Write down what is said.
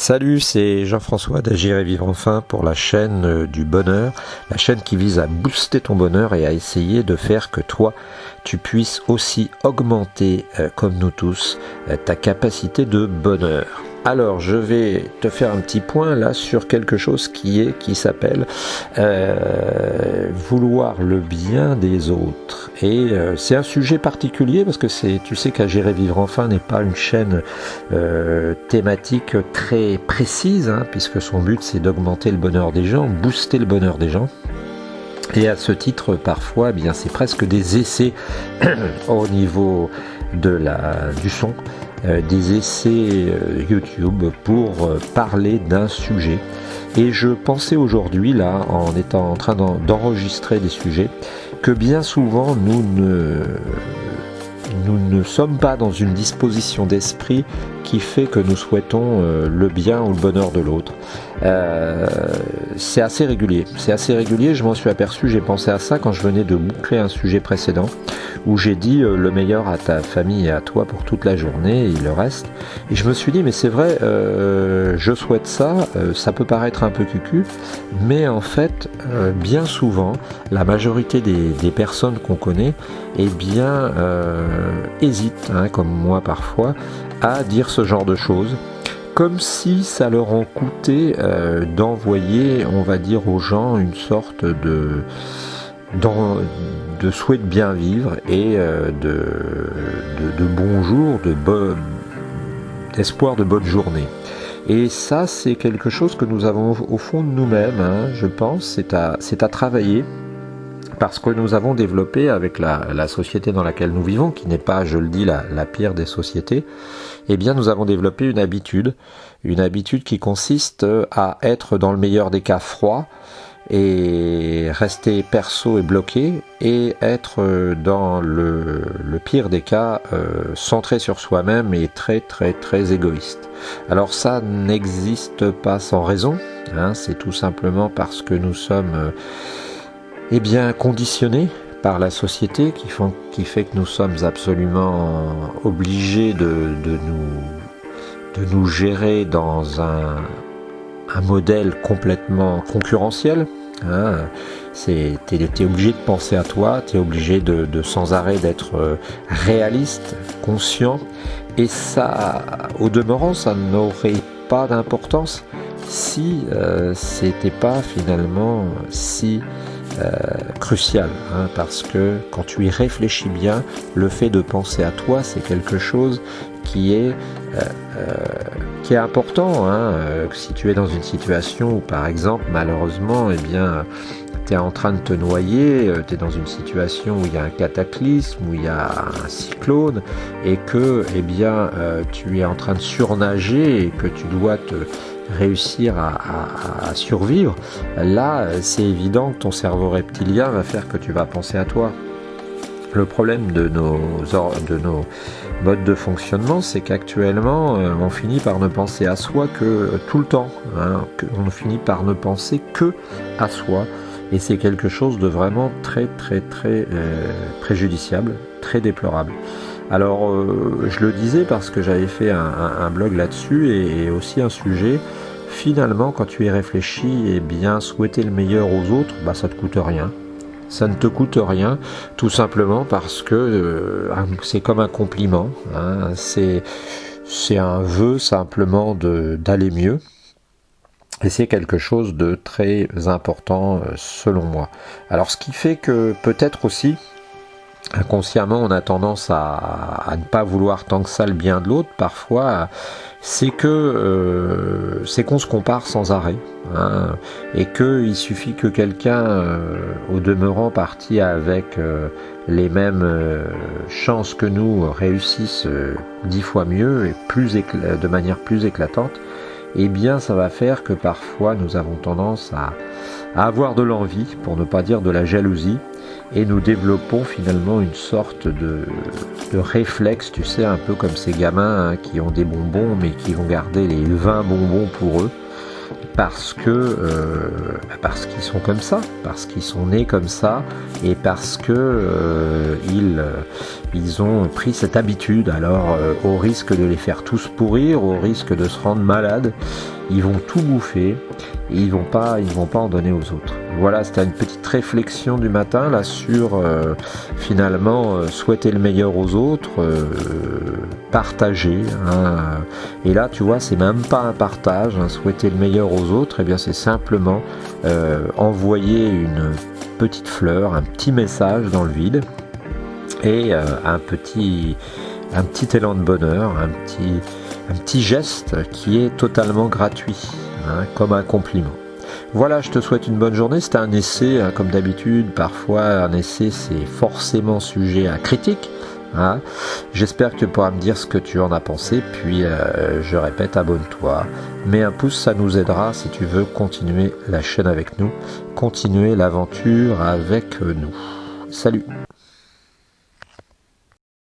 Salut, c'est Jean-François d'Agir et Vivre Enfin pour la chaîne du bonheur, la chaîne qui vise à booster ton bonheur et à essayer de faire que toi, tu puisses aussi augmenter, comme nous tous, ta capacité de bonheur. Alors, je vais te faire un petit point là sur quelque chose qui s'appelle vouloir le bien des autres. Et c'est un sujet particulier parce que tu sais qu'Agir et Vivre Enfin n'est pas une chaîne thématique très précise, puisque son but c'est d'augmenter le bonheur des gens, booster le bonheur des gens. Et à ce titre, parfois, c'est presque des essais au niveau du son. Des essais YouTube pour parler d'un sujet. Et je pensais aujourd'hui, là, en étant en train d'enregistrer des sujets, que bien souvent, nous ne sommes pas dans une disposition d'esprit qui fait que nous souhaitons le bien ou le bonheur de l'autre. C'est assez régulier. Je m'en suis aperçu, j'ai pensé à ça quand je venais de boucler un sujet précédent où j'ai dit le meilleur à ta famille et à toi pour toute la journée et le reste. Et je me suis dit, mais c'est vrai, je souhaite ça, ça peut paraître un peu cucu, mais en fait, bien souvent, la majorité des personnes qu'on connaît, hésitent, comme moi parfois, à dire ce genre de choses. Comme si ça leur en coûtait d'envoyer, on va dire, aux gens une sorte de souhait de bien vivre et de bonjour, d'espoir de bonne journée. Et ça, c'est quelque chose que nous avons au fond de nous-mêmes, je pense, c'est à travailler. Parce que nous avons développé avec la société dans laquelle nous vivons, qui n'est pas, je le dis, la pire des sociétés, nous avons développé une habitude qui consiste à être dans le meilleur des cas froid et rester perso et bloqué, et être dans le pire des cas centré sur soi-même et très très très égoïste. Alors ça n'existe pas sans raison, c'est tout simplement parce que nous sommes conditionnés par la société qui fait que nous sommes absolument obligés de nous gérer dans un modèle complètement concurrentiel. T'es obligé de penser à toi, t'es obligé de sans arrêt d'être réaliste, conscient, et ça, au demeurant, ça n'aurait pas d'importance si c'était pas finalement si crucial, parce que quand tu y réfléchis bien, le fait de penser à toi, c'est quelque chose qui est important. Si tu es dans une situation où, par exemple, malheureusement, tu es en train de te noyer, tu es dans une situation où il y a un cataclysme, où il y a un cyclone, et que tu es en train de surnager et que tu dois réussir à survivre, là c'est évident que ton cerveau reptilien va faire que tu vas penser à toi. Le problème de nos modes de fonctionnement, c'est qu'actuellement on finit par ne penser à soi que tout le temps, on finit par ne penser que à soi, et c'est quelque chose de vraiment très très très préjudiciable, très déplorable. Alors, je le disais parce que j'avais fait un blog là-dessus et aussi un sujet. Finalement, quand tu y réfléchis, souhaiter le meilleur aux autres, ça te coûte rien. Ça ne te coûte rien, tout simplement parce que c'est comme un compliment. C'est un vœu simplement d'aller mieux. Et c'est quelque chose de très important selon moi. Alors, ce qui fait que peut-être aussi, inconsciemment, on a tendance à ne pas vouloir tant que ça le bien de l'autre, parfois, c'est qu'on se compare sans arrêt, et qu'il suffit que quelqu'un, au demeurant parti avec les mêmes chances que nous, réussisse 10 fois mieux et de manière plus éclatante, ça va faire que parfois nous avons tendance à avoir de l'envie, pour ne pas dire de la jalousie, et nous développons finalement une sorte de réflexe, tu sais, un peu comme ces gamins qui ont des bonbons mais qui vont garder les 20 bonbons pour eux, parce qu'ils sont comme ça, parce qu'ils sont nés comme ça, et parce que ils ont pris cette habitude. Alors au risque de les faire tous pourrir, au risque de se rendre malades, ils vont tout bouffer et ils vont pas en donner aux autres. Voilà, c'était une petite réflexion du matin là sur finalement souhaiter le meilleur aux autres, partager. Et là, tu vois, c'est même pas un partage. Souhaiter le meilleur aux autres, eh bien, c'est simplement envoyer une petite fleur, un petit message dans le vide et un petit élan de bonheur, un petit geste qui est totalement gratuit, comme un compliment. Voilà, je te souhaite une bonne journée. C'était un essai, comme d'habitude. Parfois, un essai, c'est forcément sujet à critique. J'espère que tu pourras me dire ce que tu en as pensé. Puis, je répète, abonne-toi. Mets un pouce, ça nous aidera si tu veux continuer la chaîne avec nous, continuer l'aventure avec nous. Salut!